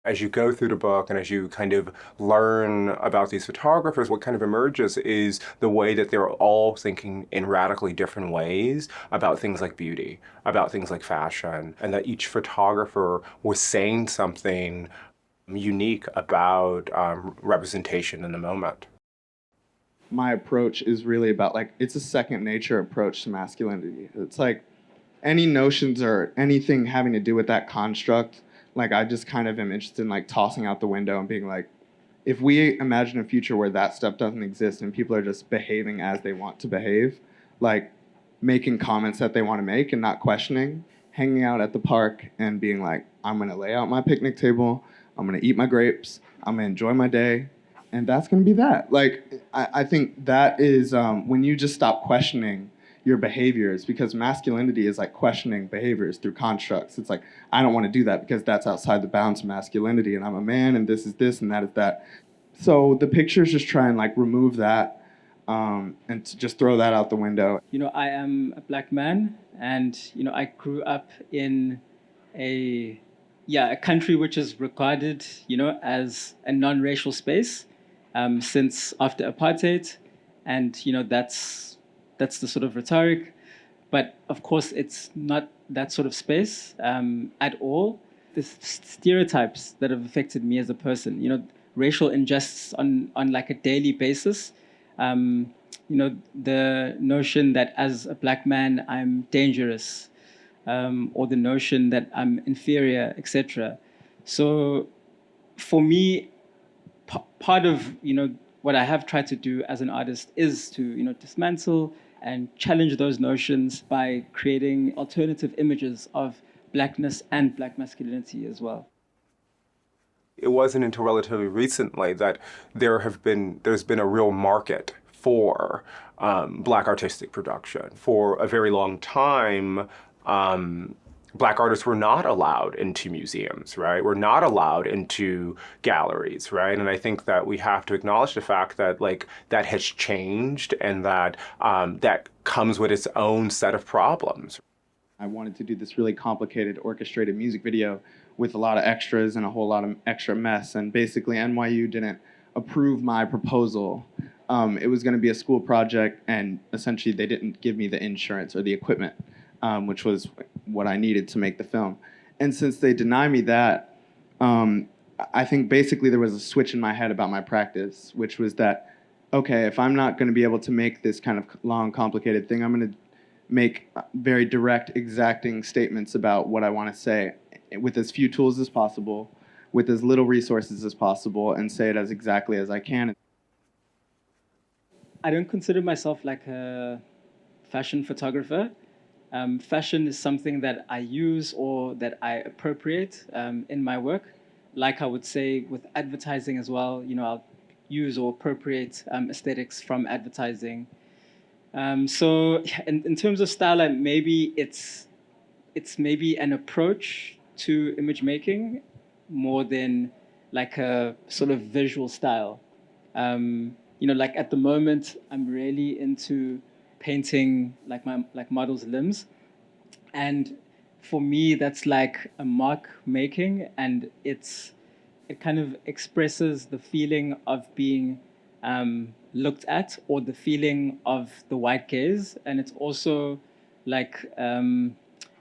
As you go through the book and as you kind of learn about these photographers, what kind of emerges is the way that they're all thinking in radically different ways about things like beauty, about things like fashion, and that each photographer was saying something unique about representation in the moment. My approach is really about like it's a second nature approach to masculinity. It's like any notions or anything having to do with that construct, like I just kind of am interested in like tossing out the window and being like, if we imagine a future where that stuff doesn't exist and people are just behaving as they want to behave, like making comments that they want to make and not questioning, hanging out at the park and being like, I'm gonna lay out my picnic table, I'm gonna eat my grapes, I'm gonna enjoy my day, and that's gonna be that. Like, I think that is when you just stop questioning your behaviors, because masculinity is like questioning behaviors through constructs. It's like, I don't want to do that because that's outside the bounds of masculinity, and I'm a man, and this is this, and that is that. So the pictures just try and like remove that and to just throw that out the window. I am a black man, and I grew up in a a country which is regarded, as a non-racial space since after apartheid, and that's the sort of rhetoric. But of course, it's not that sort of space at all. The stereotypes that have affected me as a person, racial injustice on like a daily basis. The notion that as a black man I'm dangerous, or the notion that I'm inferior, etc. So, for me, part of what I have tried to do as an artist is to dismantle and challenge those notions by creating alternative images of blackness and black masculinity as well. It wasn't until relatively recently that there's been a real market for Black artistic production. For a very long time, Black artists were not allowed into museums, right? We're not allowed into galleries, right? And I think that we have to acknowledge the fact that like that has changed, and that that comes with its own set of problems. I wanted to do this really complicated orchestrated music video with a lot of extras and a whole lot of extra mess. And basically, NYU didn't approve my proposal. It was going to be a school project, and essentially, they didn't give me the insurance or the equipment, which was what I needed to make the film. And since they denied me that, I think basically there was a switch in my head about my practice, which was that, okay, if I'm not going to be able to make this kind of long, complicated thing, I'm going to make very direct, exacting statements about what I want to say with as few tools as possible, with as little resources as possible, and say it as exactly as I can. I don't consider myself like a fashion photographer. Fashion is something that I use or that I appropriate in my work. Like I would say with advertising as well, I'll use or appropriate aesthetics from advertising. So in terms of style, maybe it's maybe an approach to image making more than like a sort of visual style. Like at the moment, I'm really into painting like my models' limbs, and for me, that's like a mark making, and it kind of expresses the feeling of being looked at, or the feeling of the white gaze, and it's also like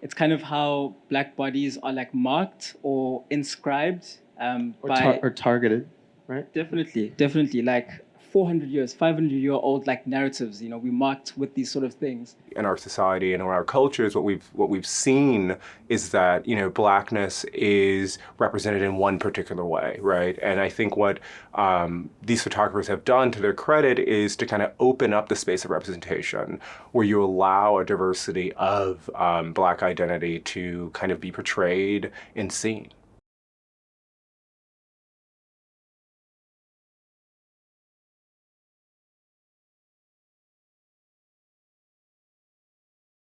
it's kind of how black bodies are like marked or inscribed by Or targeted, right? definitely like 400 years, 500-year-old like narratives. We marked with these sort of things. In our society and in our cultures, what we've seen is that blackness is represented in one particular way, right? And I think what these photographers have done, to their credit, is to kind of open up the space of representation, where you allow a diversity of black identity to kind of be portrayed and seen.